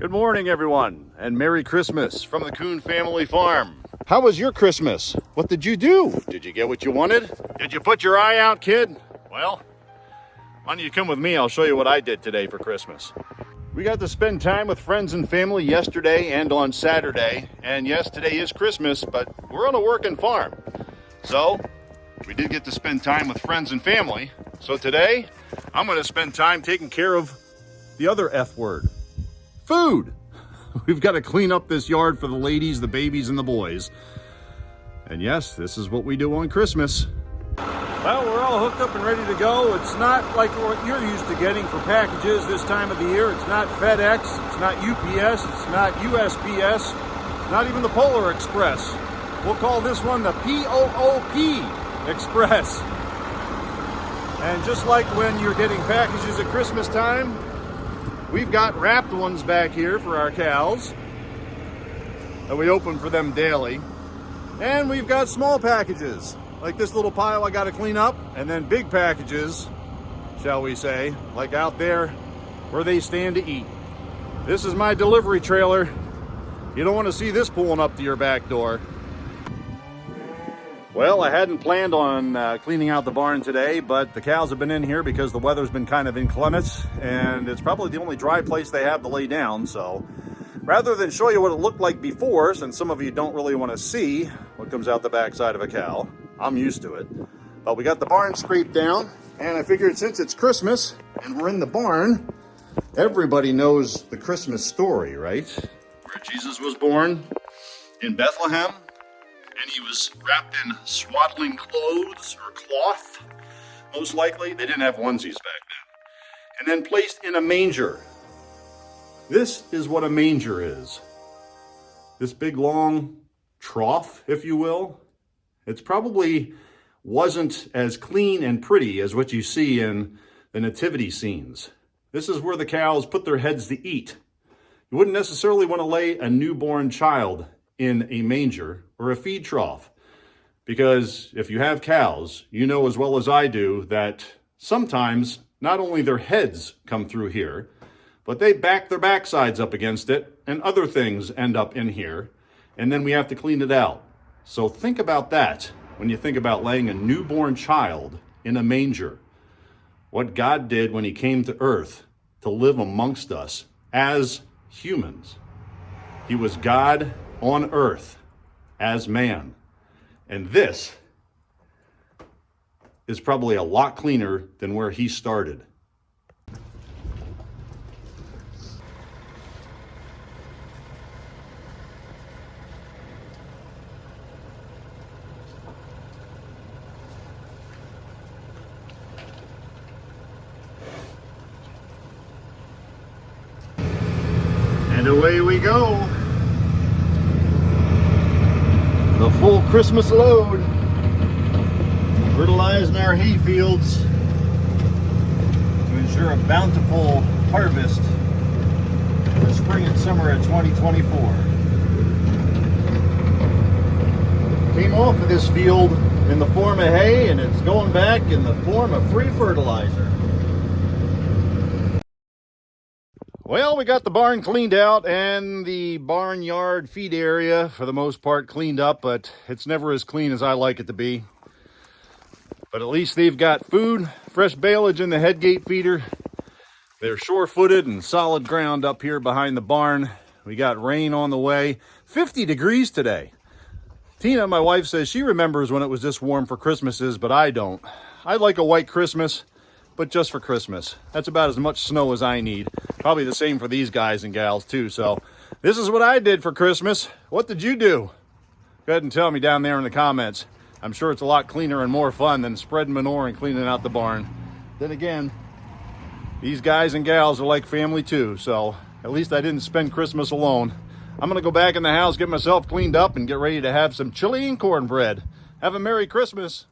Good morning, everyone, and Merry Christmas from the Coon Family Farm. How was your Christmas? What did you do? Did you get what you wanted? Did you put your eye out, kid? Well, why don't you come with me? I'll show you what I did today for Christmas. We got to spend time with friends and family yesterday and on Saturday. And yes, today is Christmas, but we're on a working farm. So we did get to spend time with friends and family. So today, I'm going to spend time taking care of the other F word. Food. We've got to clean up this yard for the ladies, the babies, and the boys. And yes, this is what we do on Christmas. Well, we're all hooked up and ready to go. It's not like what you're used to getting for packages this time of the year. It's not FedEx, it's not UPS, it's not USPS, it's not even the Polar Express. We'll call this one the POOP Express. And just like when you're getting packages at Christmas time, we've got wrapped ones back here for our cows that we open for them daily. And we've got small packages, like this little pile I got to clean up, and then big packages, shall we say, like out there where they stand to eat. This is my delivery trailer. You don't want to see this pulling up to your back door. Well, I hadn't planned on cleaning out the barn today, but the cows have been in here because the weather's been kind of inclement, and it's probably the only dry place they have to lay down. So rather than show you what it looked like before, since some of you don't really want to see what comes out the backside of a cow, I'm used to it. But we got the barn scraped down, and I figured since it's Christmas and we're in the barn, everybody knows the Christmas story, right? Where Jesus was born in Bethlehem. And he was wrapped in swaddling clothes or cloth, most likely. They didn't have onesies back then. And then placed in a manger. This is what a manger is. This big long trough, if you will. It's probably wasn't as clean and pretty as what you see in the nativity scenes. This is where the cows put their heads to eat. You wouldn't necessarily want to lay a newborn child in a manger or a feed trough, because if you have cows, you know as well as I do that sometimes not only their heads come through here, but they back their backsides up against it and other things end up in here, and then we have to clean it out. So think about that when you think about laying a newborn child in a manger. What God did when he came to earth to live amongst us as humans. He was God on earth as man. And this is probably a lot cleaner than where he started. And away we go. The full Christmas load, fertilizing our hay fields to ensure a bountiful harvest for the spring and summer of 2024. Came off of this field in the form of hay, and it's going back in the form of free fertilizer. Well, we got the barn cleaned out and the barnyard feed area, for the most part, cleaned up, but it's never as clean as I like it to be. But at least they've got food, fresh baleage in the headgate feeder. They're sure-footed and solid ground up here behind the barn. We got rain on the way. 50 degrees today. Tina, my wife, says she remembers when it was this warm for Christmases, but I don't. I like a white Christmas, but just for Christmas. That's about as much snow as I need. Probably the same for these guys and gals too. So this is what I did for Christmas. What did you do? Go ahead and tell me down there in the comments. I'm sure it's a lot cleaner and more fun than spreading manure and cleaning out the barn. Then again, these guys and gals are like family too. So at least I didn't spend Christmas alone. I'm gonna go back in the house, get myself cleaned up, and get ready to have some chili and cornbread. Have a Merry Christmas.